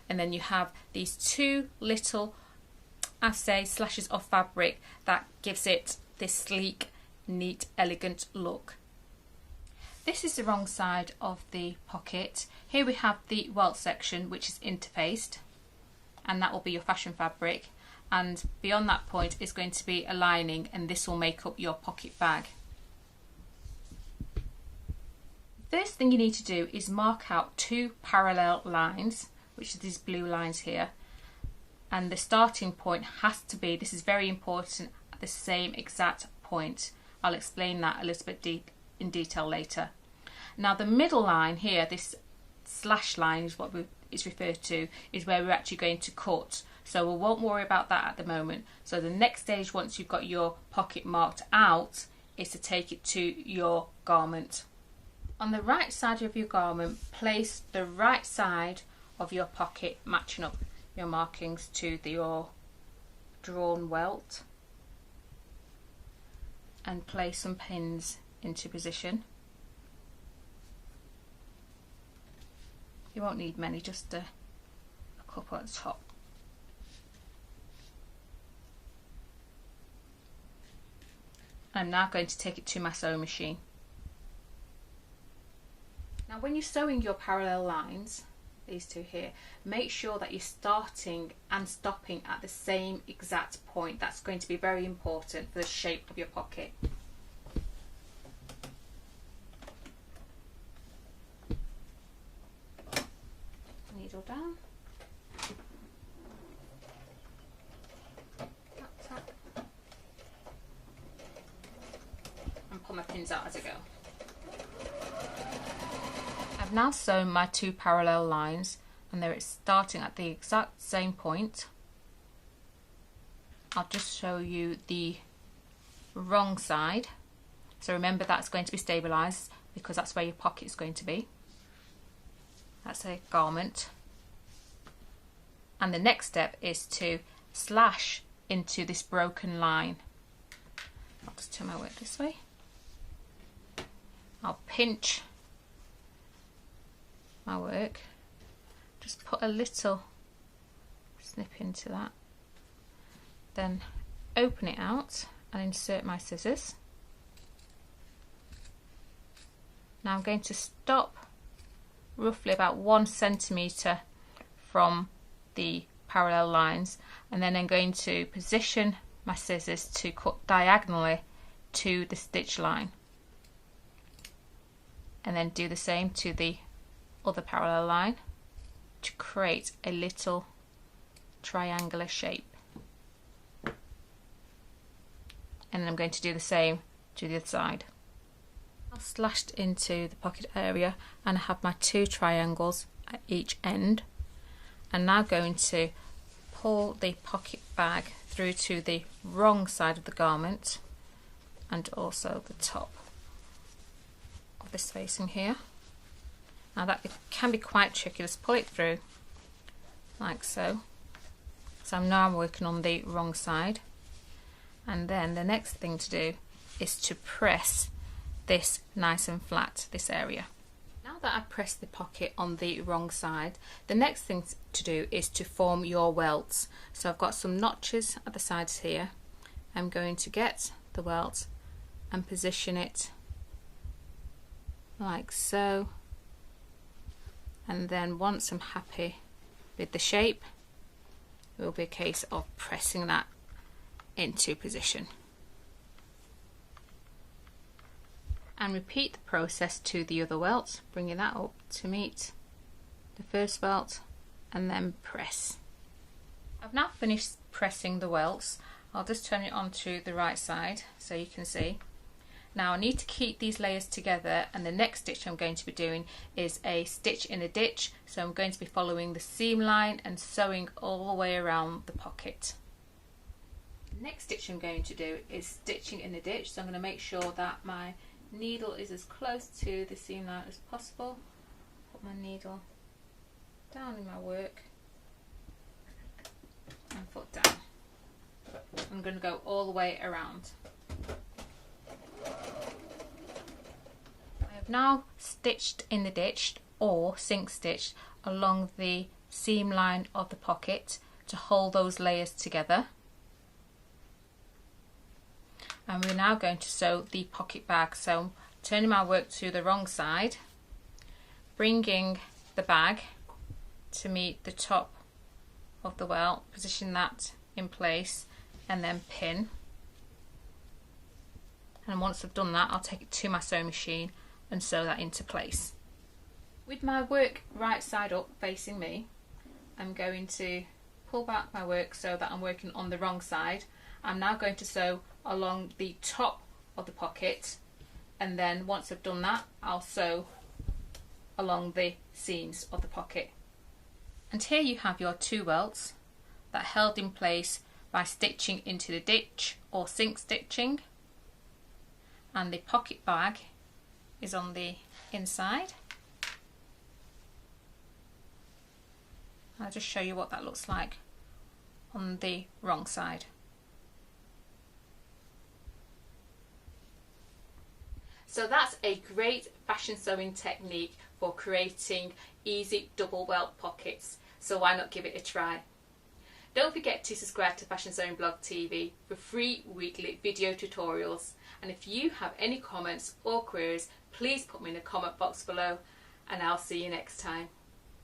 and then you have these two little, I say, slashes of fabric that gives it this sleek, neat, elegant look. This is the wrong side of the pocket. Here we have the welt section, which is interfaced, and that will be your fashion fabric, and beyond that point is going to be a lining, and this will make up your pocket bag. First thing you need to do is mark out two parallel lines, which are these blue lines here, and the starting point has to be, this is very important, at the same exact point. I'll explain that a little bit in detail later. Now the middle line here, this slash line is what it's referred to, is where we're actually going to cut, so we won't worry about that at the moment. So the next stage, once you've got your pocket marked out, is to take it to your garment. On the right side of your garment, place the right side of your pocket matching up your markings to your drawn welt, and place some pins into position. You won't need many, just a couple at the top. I'm now going to take it to my sewing machine. Now when you're sewing your parallel lines, these two here, make sure that you're starting and stopping at the same exact point. That's going to be very important for the shape of your pocket. Needle down. Tap. And pull my pins out as I go. I've now sewn my two parallel lines, and they're starting at the exact same point. I'll just show you the wrong side. So remember, that's going to be stabilised because that's where your pocket is going to be. That's a garment. And the next step is to slash into this broken line. I'll just turn my work this way. I'll pinch my work, just put a little snip into that, then open it out and insert my scissors. Now I'm going to stop roughly about 1 centimetre from the parallel lines, and then I'm going to position my scissors to cut diagonally to the stitch line, and then do the same to the other parallel line to create a little triangular shape. And then I'm going to do the same to the other side. I've slashed into the pocket area and I have my two triangles at each end. I'm now going to pull the pocket bag through to the wrong side of the garment and also the top of this facing here. Now that can be quite tricky, just pull it through like so. So I'm now working on the wrong side, and then the next thing to do is to press this nice and flat, this area. Now that I've pressed the pocket on the wrong side, the next thing to do is to form your welts. So I've got some notches at the sides here. I'm going to get the welt and position it like so. And then once I'm happy with the shape, it will be a case of pressing that into position. And repeat the process to the other welt, bringing that up to meet the first welt and then press. I've now finished pressing the welts. I'll just turn it onto the right side so you can see. Now I need to keep these layers together, and the next stitch I'm going to be doing is a stitch in a ditch. So I'm going to be following the seam line and sewing all the way around the pocket. The next stitch I'm going to do is stitching in a ditch. So I'm going to make sure that my needle is as close to the seam line as possible. Put my needle down in my work and foot down. I'm going to go all the way around. I have now stitched in the ditch or sink stitched along the seam line of the pocket to hold those layers together. And we're now going to sew the pocket bag. So turning my work to the wrong side, bringing the bag to meet the top of the welt, position that in place and then pin. And once I've done that, I'll take it to my sewing machine and sew that into place. With my work right side up facing me, I'm going to pull back my work so that I'm working on the wrong side. I'm now going to sew along the top of the pocket, and then once I've done that, I'll sew along the seams of the pocket. And here you have your two welts that are held in place by stitching into the ditch or sink stitching, and the pocket bag is on the inside. I'll just show you what that looks like on the wrong side. So that's a great fashion sewing technique for creating easy double welt pockets, so why not give it a try? Don't forget to subscribe to Fashion Sewing Blog TV for free weekly video tutorials, and if you have any comments or queries, please put them in the comment box below, and I'll see you next time.